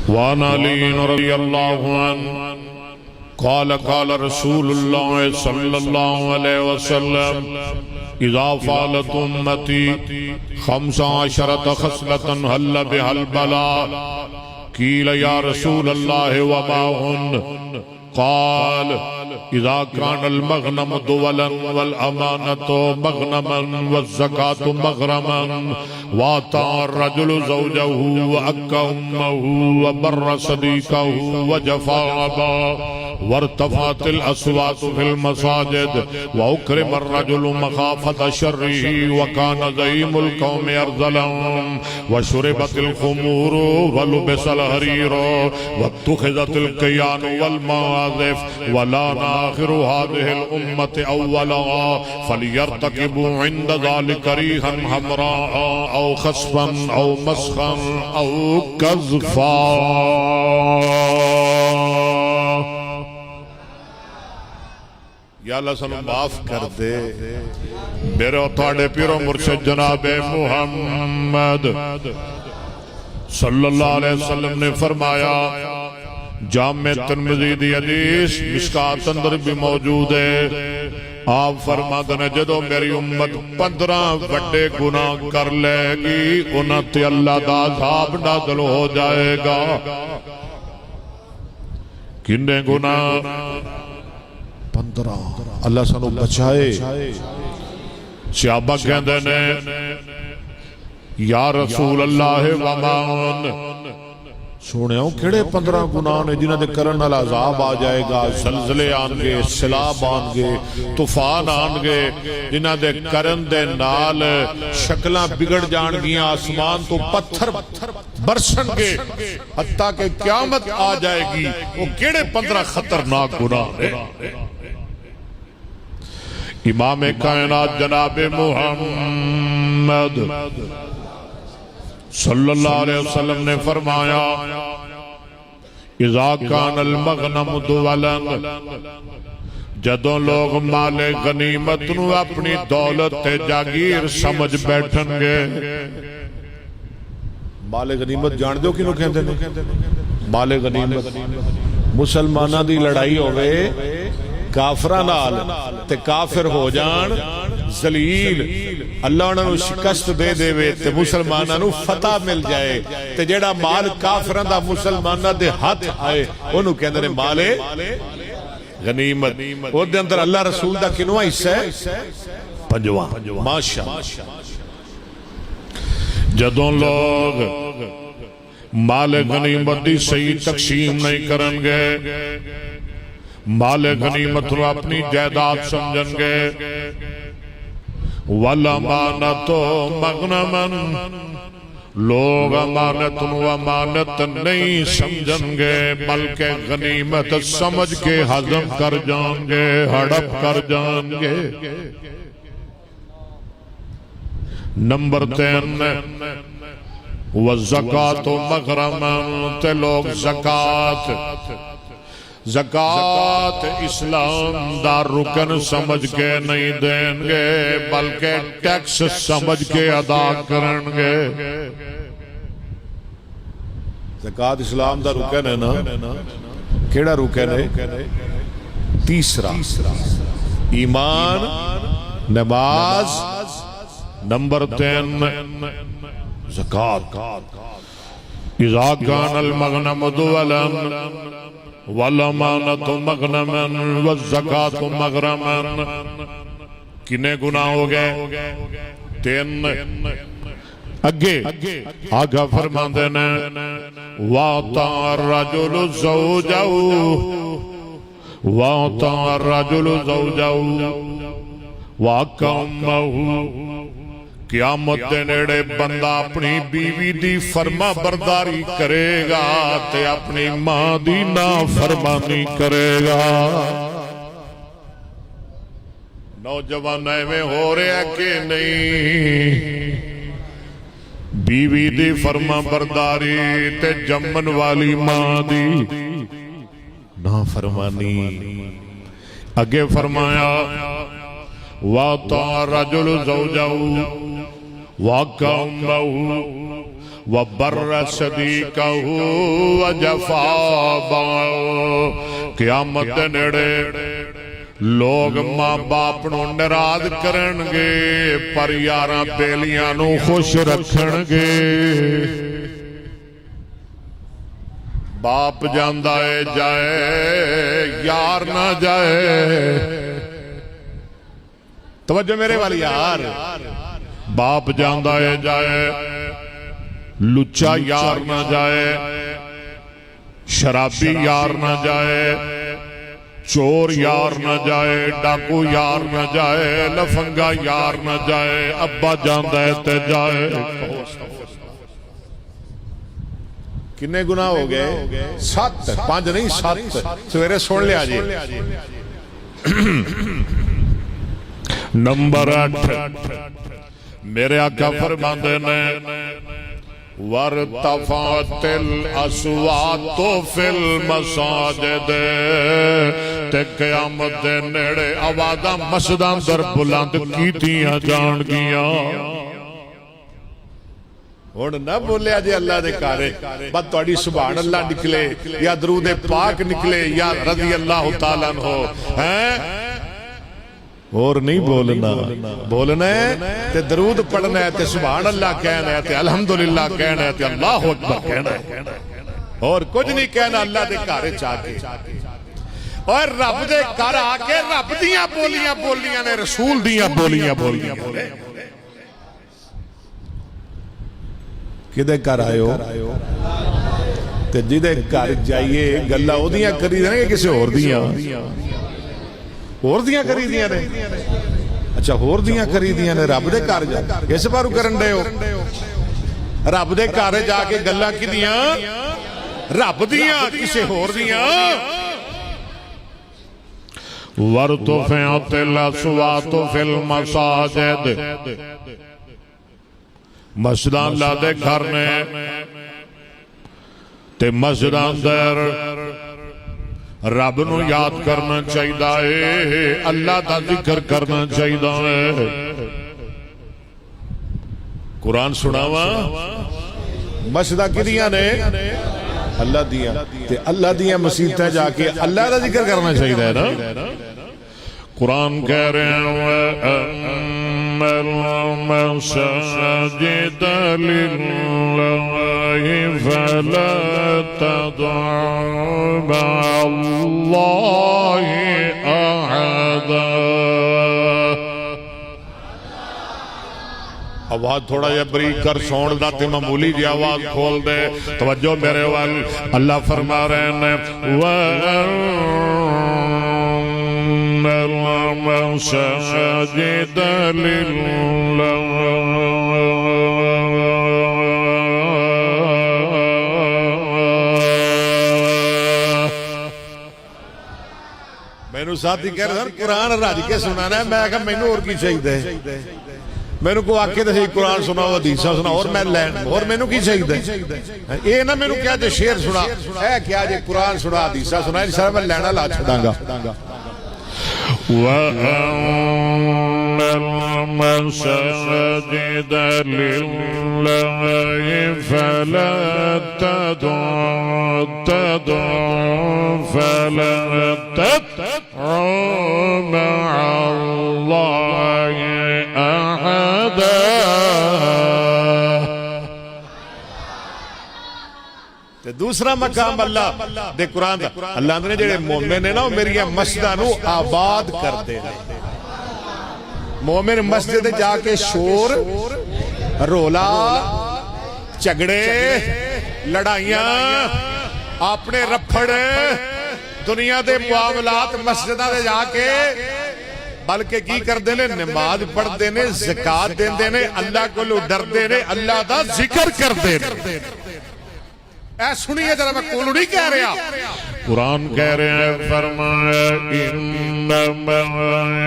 وعن علي رضي الله عنه قال قال رسول الله صلى الله عليه وسلم اذا فعلت امتي 15 خصلة هل بها البلاء قيل يا رسول الله وما هن قال اذا كان المغنم دولا والامانة مغنما والزكاة مغرما واطاع الرجل زوجه وأكى أمه وبر صديقه وجفا أباه وارتفعت الأصوات في المساجد وأكرم الرجل مخافة شره وكان زعيم القوم أرذلهم وشربت الخمور ولبس الحرير واتخذت القيان والمعازف ولان آخر هذه الأمة أولها فليرتكبوا عند ذلك ريحا حمراء أو خصفا أو مسخا أو كذفا. یا اللہ سنو معاف کر دے میرے اتھاڑے پیرو مرشد جناب محمد صلی اللہ علیہ وسلم نے فرمایا، جامع ترمذی دی حدیث مشکات اندر بھی موجود ہے، آپ فرماتے ہیں جدو میری امت 15 بڑے گناہ کر لے گی انہاں تے اللہ دا عذاب نازل ہو جائے گا. کنے گناہ؟ 15. اللہ سانو بچائے. صحابہ کہندے نے یا رسول اللہ ومان، سونے ہوں کھڑے 15 گناہ نے جنہاں دے کرن نال عذاب آ جائے گا، زلزلے آنگے، سیلاب آنگے، طوفان آنگے، جنہاں دے کرن دے نال شکلاں بگڑ جان گیاں، آسمان تو پتھر برسن گے حتیٰ کہ قیامت آ جائے گی. وہ کیڑے 15 خطرناک گناہ ہیں؟ امام کائنات جناب محمد صلی اللہ علیہ وسلم نے فرمایا، اذا کان المغنم دولا، جدوں لوگ مال غنیمت نو اپنی دولت جاگیر سمجھ بیٹھن گے. مال غنیمت جان دیو کنوں کہندے نے؟ مال غنیمت مسلماناں دی لڑائی ہوئے کافراں نال تے کافر ہو جان ذلیل، اللہ انہاں نو شکست دے دے وے تے مسلماناں نو فتح مل جائے، تے جیڑا مال کافراں دا مسلماناں دے ہاتھ آئے انہوں کہندے نے مال غنیمت. او دے اندر اللہ رسول دا کنواں حصہ ہے؟ 5واں. ماشاءاللہ. جدوں لوگ مال غنیمت دی صحیح تقسیم نہیں کرن گے، مال غنیمت رو اپنی جائیداد سمجھن گے، والامانت مغنمن، لوگ امانت نو امانت نہیں سمجھن گے بلکہ غنیمت سمجھ کے ہضم کر جان گے، ہڑپ کر جان گے. نمبر 3 والزکاة مغرمن، تے لوگ زکاة اسلام دا رکن سمجھ کے نہیں دیں گے بلکہ ٹیکس سمجھ کے ادا کریں گے. زکاة اسلام دا رکن ہے نا؟ کیڑا رکن ہے؟ تیسرا ایمان نماز. نمبر 3 زکاة. اذا کان المغنم دولا والامانت مغنما والزکاة مغرما، کنے گناہ ہو گئے؟ 3. اگے آگا فرماندے نے وَاطَاعَ الرَّجُلُ زَوْجَهُ وَاطَاعَ الرَّجُلُ زَوْجَهُ وَأَكَّى أُمَّهُ. قیامت دے نیڑے بندہ اپنی بیوی دی فرما برداری کرے گا تے اپنی ماں دی نافرمانی کرے گا. نوجوان ایویں ہو رہے ہیں کہ نہیں؟ بیوی دی فرما برداری تے جمن والی ماں دی نافرمانی. اگے فرمایا وَاطَاعَ الرَّجُلُ زَوْجَهُ وَأَكَّى أُمَّهُ وبر صدیقہ وجفا باؤ. قیامت دے نیڑے لوگ ماں باپ نو ناراض کرن گے پر یاراں بیلیاں نو خوش رکھن گے. باپ جاندا ہے جائے یار نہ جائے. توجہ میرے والی یار. باپ جاندا ہے جائے لچا یار نہ جائے, شرابی یار نہ جائے, چور یار نہ جائے, ڈاکو یار نہ جائے, لفنگا یار نہ جائے. ابا جاندا ہے تے جائے. کنے گناہ ہو گئے؟ 7. 5 نہیں 7. سویرے سن لیا جی. نمبر 8 میرے آقا فرماندے نے وَارْتَفَعَتِ الْأَصْوَاتُ فِي الْمَسَاجِدِ. تے قیامت دے نیڑے آوازاں مسجداں اندر بلند کیتیاں جان گیاں. ہن نہ بولیا جی اللہ دے کارے بس تہاڈی سبحان اللہ نکلے یا درود پاک نکلے یا رضی اللہ تعالی عنہ ہیں اور نہیں بولنا. بولنا ہے تے درود پڑھنا ہے تے سبحان اللہ کہنا ہے تے الحمدللہ کہنا ہے تے اللہ اکبر کہنا ہے اور کچھ نہیں کہنا. اللہ دے گھر چا کے اور رب دے گھر آ کے رب دیاں بولیاں بولیاں نے, رسول دیاں بولیاں بولیاں نے. کدے گھر آئے ہو تے جدے گھر جائیے گلاں اودیاں کری دے کہ کسے اور دیاں کری دیاں نے. اچھا ہور دیاں کری دیاں نے. رب دے گھر جا اس بارو کرن دے ہو. رب دے گھر جا کے گلاں کدیاں رب دیاں کسے ہور دیاں. وَارْتَفَعَتِ الْأَصْوَاتُ فِي الْمَسَاجِدِ. مسجداں اللہ دے گھر نے تے مسجداں اندر رب نو یاد کرنا چاہیے, اللہ دا ذکر کرنا چاہیے. قرآن سناواں مسجداں کدیاں نے اللہ دیاں تے اللہ دیاں مسیتاں جا کے اللہ دا ذکر کرنا چاہیے نا. قرآن کہہ رہے ہیں المساجد لله فلا تدعوا مع الله أحدا. آواز تھوڑا جا بریک کر سون دا تے معمولی جی آواز کھول دے. توجہ میرے وال. اللہ فرما رہے ہیں المساجد للہ مینو ساتھی کہہ رہے ہیں قرآن رج کے سنانا ہے. میں کہا مینو اور کی چاہیے, مینو کو آکے دے قرآن سنا حدیثاں سنا اور میں لین اور مینو کی چاہیے. اے نہ مینو کیا جے شعر سنا اے کیا جے قرآن سنا حدیثاں سنا ان سارا میں لینا لا چھڑاں گا. وَأَنَّ الْمَسَاجِدَ لِلَّهِ فَلَا تَدْعُوا مَعَ اللَّهِ أَحَدًا. دوسرا مقام اللہ دے قرآن دا اللہ نے جڑے مومن نے نا میری مسجداں نو آباد کرتے ہیں. مومن مسجد جا کے شور رولا جھگڑے لڑائیاں اپنے رپھڑ دنیا دے معاملات مسجداں دے جا کے بلکہ کی کر دینے نماز پڑھ دینے زکاة دین دینے اللہ کو لو ڈر دینے اللہ دا ذکر کر دینے. اے سنیے ذرا میں کولو نہیں کہہ رہا. قرآن کہہ رہے ہیں فرمایا انما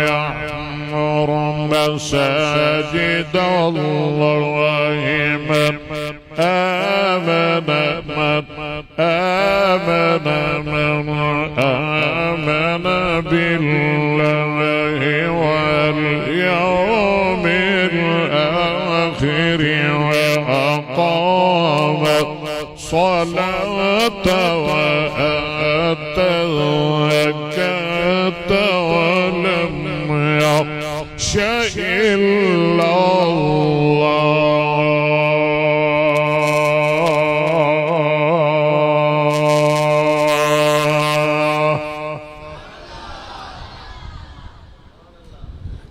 یعمر مساجد اللہ من آمن باللہ والیوم الآخر وأقام الصلاة وآتوا الزكاة ولم يخش إلا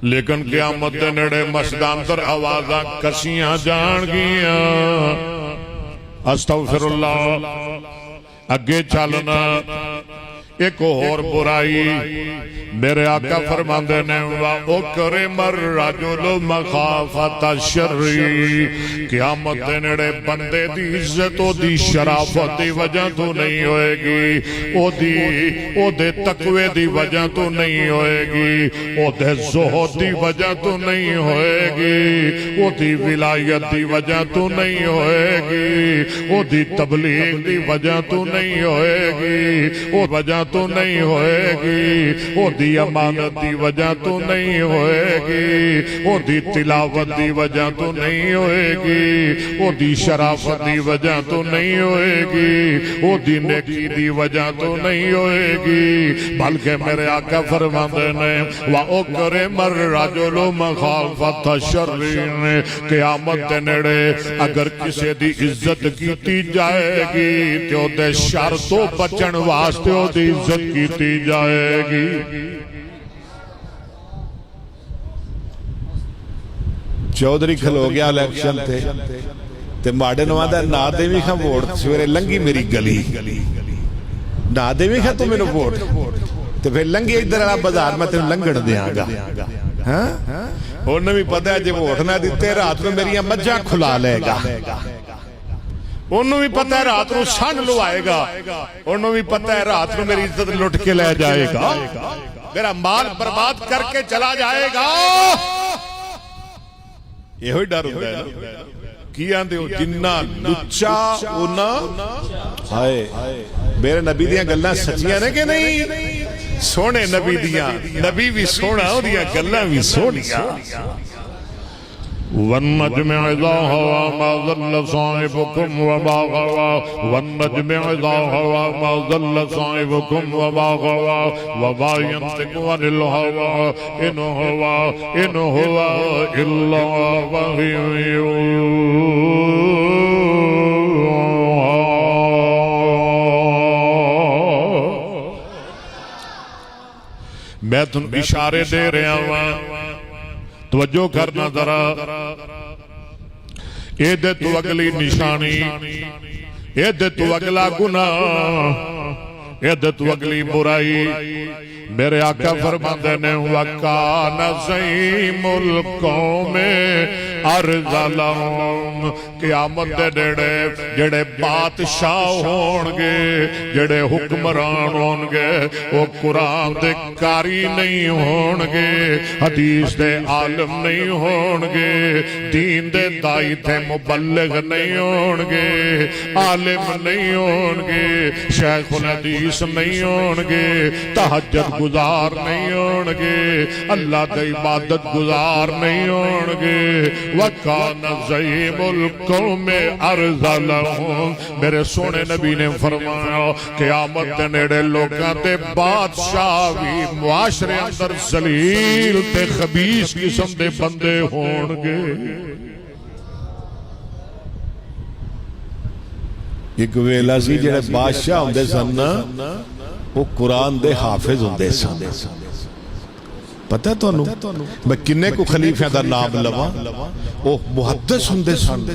لیکن قیامت دے نیڑے مسجداں اندر آوازاں کسیاں جان گیاں استغفر اللہ اگے چلنا ایک اور برائی میرے آقا فرماندے نے وَأُكْرِمَ الرَّجُلُ مَخَافَةَ الشَّرِّ قیامت دے نیڑے بندے دی عزت او دی شرافت دی وجہ تو نہیں ہوئے گی او دے تقوی دی وجہ تو نہیں ہوئے گی او دے زہد دی وجہ تو نہیں ہوئے گی او دی ولایت دی وجہ تو نہیں ہوئے گی او دی تبلیغ دی وجہ تو نہیں ہوئے گی او وجہ تو نہیں ہوئے گی او دی امانت دی وجہ تو نہیں ہوئے گی او دی تلاوت دی وجہ تو نہیں ہوئے گی او دی شرافت دی وجہ تو نہیں ہوئے گی او دی نیکی دی وجہ تو نہیں ہوئے گی بلکہ میرے آقا فرماندے نے وَأُكْرِمَ الرَّجُلُ مَخَافَةَ الشَّرِّ قیامت دے نیڑے اگر کسی دی عزت کیتی جائے گی تو دے شر تو بچن واسطے او دی عزت کیتی جائے گی چودھری کھلو گیا الیکشن تھے تے ماڑے نوادہ نا دیوی خاں ووٹ سویرے لنگی میری گلی نا دیوی خاں تو میں نے ووٹ تے پھر لنگی ادھر اللہ بازار میں تے لنگڑ دیاں گا انہوں بھی پتہ ہے جب ووٹ نہ دیتے رات میں میری مجھا کھلا لے گا انہوں بھی پتہ ہے رات میں سن لو آئے گا انہوں بھی پتہ ہے رات میں میری عزت لٹ کے لے جائے گا میرا مال برباد کر کے چلا جائے گا یہ ہوئی ڈر ہوتا ہے نا کیا دے ہو جنہ لچا اونا ہائے میرے نبی دیاں گلنا سچیاں نے کہ نہیں سونے نبی دیاں نبی بھی سونا ہو دیاں گلنا بھی سونیا وَالنَّجْمِ إِذَا هَوَى مَا ضَلَّ صَاحِبُكُمْ وَمَا غَوَى وَالنَّجْمِ إِذَا هَوَى مَا ضَلَّ صَاحِبُكُمْ وَمَا غَوَى وَمَا يَنطِقُ عَنِ الْهَوَى إِنْ هُوَ إِلَّا وَحْيٌ يُوحَى میں تم اشارے دے رہا ہوں توجہ کرنا ذرا اے دے تو اگلی نشانی اے دے تو اگلا گناہ اے دے تو اگلی برائی میرے آقا فرماندے نے وَكَانَ زَعِيمُ الْقَوْمِ أَرْذَلَهُمْ قیامت دے نیڑے جڑے بادشاہ ہونگے جڑے حکمران ہونگے وہ قرآن دے کاری نہیں ہونگے حدیث دے عالم نہیں ہونگے دین دے دائی تھے مبلغ نہیں ہونگے عالم نہیں ہونگے شیخ الحدیث نہیں ہونگے تہجد گزار نہیں ہونگے اللہ دے عبادت گزار نہیں ہونگے وَكَانَ زَعِيمُ الْقَوْمِ أَرْذَلَهُمْ میرے سونے نبی نے فرمایا قیامت دے نیڑے لوگاں تے بادشاہ بھی معاشرے اندر ذلیل تے خبیث قسم دے بندے ہونگے ایک ویلا سی جڑے بادشاہ ہوندے سن وہ قرآن دے حافظ ہوندے سن پتہ ہے تو انہوں میں کنے کو خلیفہ دا نام لواں وہ محدث ہوندے سن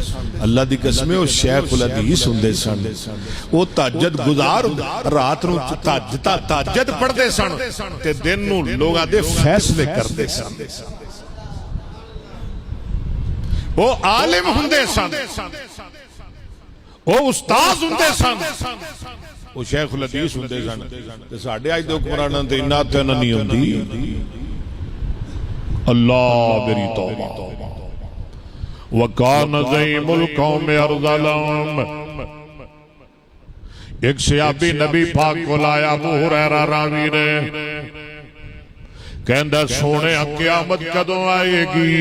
اللہ دی قسمیں وہ شیخ الحدیث ہوندے سن وہ تہجد گزار رات نو تہجد پڑھدے سن تے دن نو لوگاں دے فیصلے کردے سن وہ عالم ہوندے سن وہ استاذ ہوندے سن وہ شیخ الحدیث ہوندے سن تے ساڈے اج دے حکمراناں تے انہاں تے نہیں ہوندی اللہ میری توبہ وَكَانَ زَعِيمُ الْقَوْمِ أَرْذَلَهُمْ ایک صحابی نبی پاک کو لایا ابو ہریرہ راوی نے کہندہ سونے قیامت کدوں آئے گی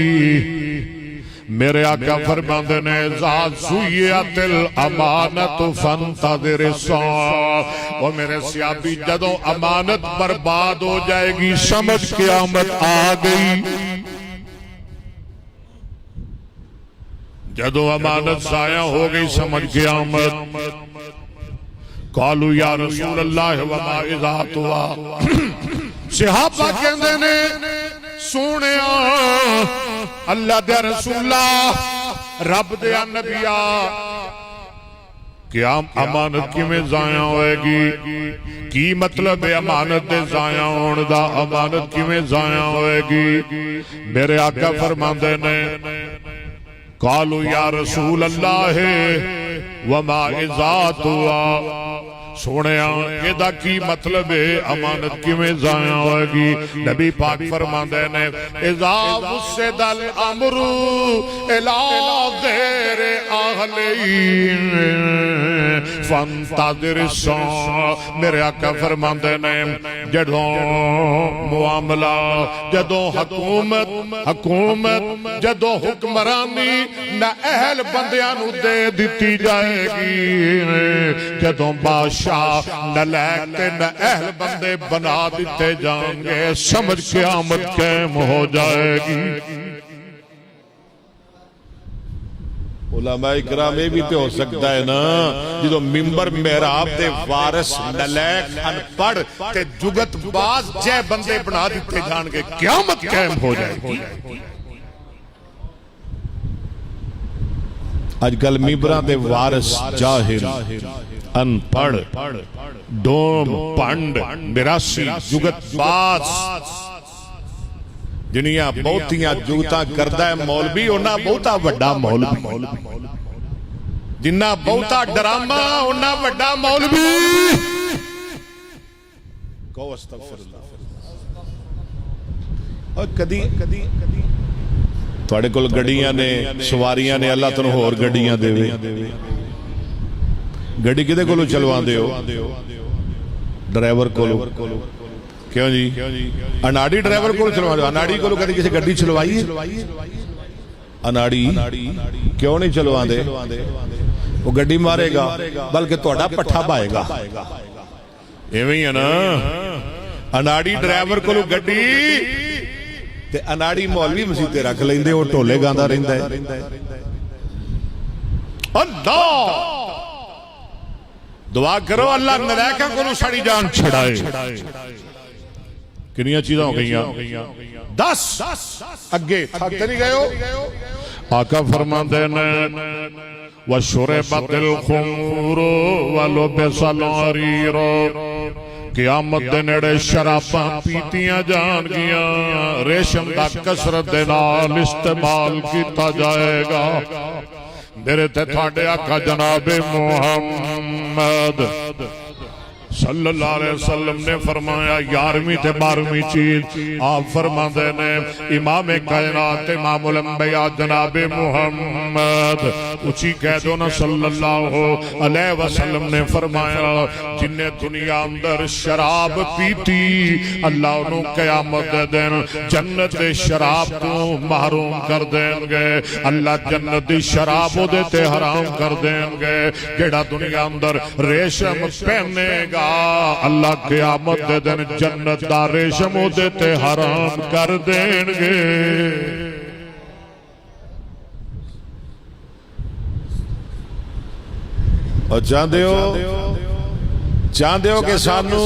میرے آقا فرماندے نے ذات سویت الامانت فانتظر الساعہ، وہ میرے صحابی جدوں امانت برباد ہو جائے گی سمجھ قیامت آ گئی، جدوں امانت ضائع ہو گئی سمجھ قیامت۔ قالوا یا رسول اللہ وما اذا توا، صحابہ کہندے نے سونیا اللہ دے رسول اللہ رب دے نبیا کہ امانت کیویں ضائع ہوئے گی، کی مطلب ہے امانت دے ضائع ہون دا، امانت کیویں ضائع ہوئے گی؟ میرے آقا فرماندے نے قالوا یا رسول اللہ وما اذا توا، سونیا یہ کی مطلب ہے امانت کی میں ضائع ہوئے گی؟ نبی پاک فرماندے نے اذا وسد الامر الى غیر اہلہ فانتظر الساعہ، میرے آقا فرماندے نے جدوں معاملہ، جدوں حکومت جدوں حکمرانی نہ اہل بندیاں نو دے دتی جائے گی، جدوں بادشاہ نلائق تے نہ اہل بندے بنا دیتے جائیں گے سمجھ قیامت قائم ہو جائے گی۔ علماء کرام یہ بھی تو ہو سکتا ہے نا جدو ممبر محراب دے وارث نلائق ان پڑھ تے جگت باز جے بندے بنا دیتے جان گے قیامت قائم ہو جائے گی۔ آج کل ممبران دے وارث جاہل ان پڑھ ڈوم پنڈ مراسی جگت باز جنیاں بہتیاں جگتاں کردہ ہے مولوی انہاں بہتا وڈا مولوی، جنہاں بہتا ڈرامہ انہاں وڈا مولوی۔ کہو استغفر اللہ۔ اور کدی تھوڑے کل گڑیاں نے سواریاں نے اللہ تنہوں اور گڑیاں دے وے، گڑی کدے کولو چلوان دے ہو؟ ڈرائیور کولو، کیوں جی؟ اناڑی ڈرائیور کولو چلوان دے ہو؟ اناڑی کولو کدے کسی گڑی چلوائی ہے؟ اناڑی کیوں نہیں چلوان دے؟ وہ گڑی مارے گا بلکہ توڑا پٹھا بائے گا، ایویں ہے نا؟ اناڑی ڈرائیور کولو گڑی تے اناڑی مولوی مسیتے رکھ لیندے وہ ٹولے گاندہ رہندہ ہے۔ اللہ دعا کرو اللہ نلائکہ کو نو ساڑی جان چھڑائے۔ کنیاں چیزاں ہو گئیاں؟ 10 اگے تھاکتے نہیں گئے ہو؟ آقا فرماندے نے وَشُرِبَتِ الْخُمُورُ وَلُبِسَ الْعَرِيرُ، قیامت دے نیڑے شراباں پیتیاں جان گیاں، ریشم دا کسرت دے نال استعمال کیتا جائے گا۔ میرے تے تھاڑے آقا جناب محمد صلی اللہ علیہ وسلم نے فرمایا 11ویں تے 12ویں چیز آپ فرماندے نے امام کائنات امام الانبیاء جناب محمد اچھی کہہ دو نا صلی اللہ علیہ وسلم نے فرمایا جن نے دنیا اندر شراب پیتی اللہ انہوں قیامت دن جنت شراب تو محروم کر دیں گے، اللہ جنت شراب دیتے حرام کر دیں گے۔ جیڑا دنیا اندر ریشم پہنے گا اللہ قیامت دے دن جنت دا ریشم دیتے حرام کر دیں گے۔ اور چاہندے ہو کہ سانو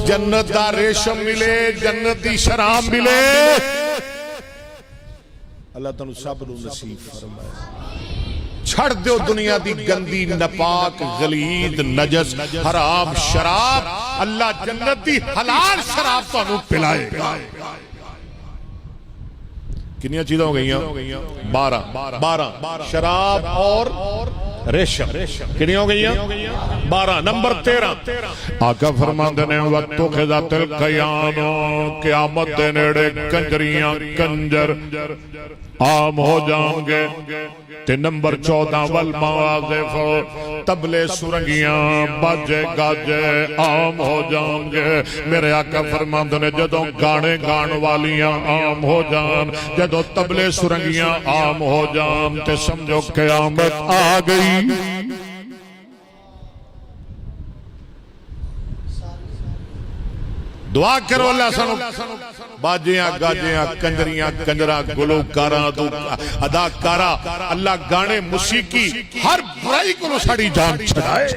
جنت دا ریشم ملے، جنت دی شراب ملے، اللہ تعالیٰ سب نو نصیب فرمائے۔ چھڑ دیو دنیا دی گندی نپاک غلیظ نجس حرام شراب، اللہ جنت دی حلال شراب تو انہوں پلائے گا۔ کنیاں چیزیں ہو گئیاں؟ 12 شراب اور ریشم کنیاں ہو گئیاں؟ 12 نمبر 13 آقا فرماندے نے وَاتُّخِذَتِ الْقَيَانُ قیامت دے نیڑے کنجریاں کنجر عام ہو جائیں گے۔ تے نمبر 14 والمواظف تبلے سرنگیاں باجے گاجے عام ہو جان گے میرے آقا فرماندے نے جدوں گانے گان والیاں عام ہو جان جدوں تبلے سرنگیاں عام ہو جان تے سمجھو قیامت آ گئی دعا کرو اللہ سنو باجیاں گاجیاں کنجریاں کنجرا گلوکاراں تو اداکارا اللہ گانے موسیقی ہر برائی کو ساڑی جان چھڑائے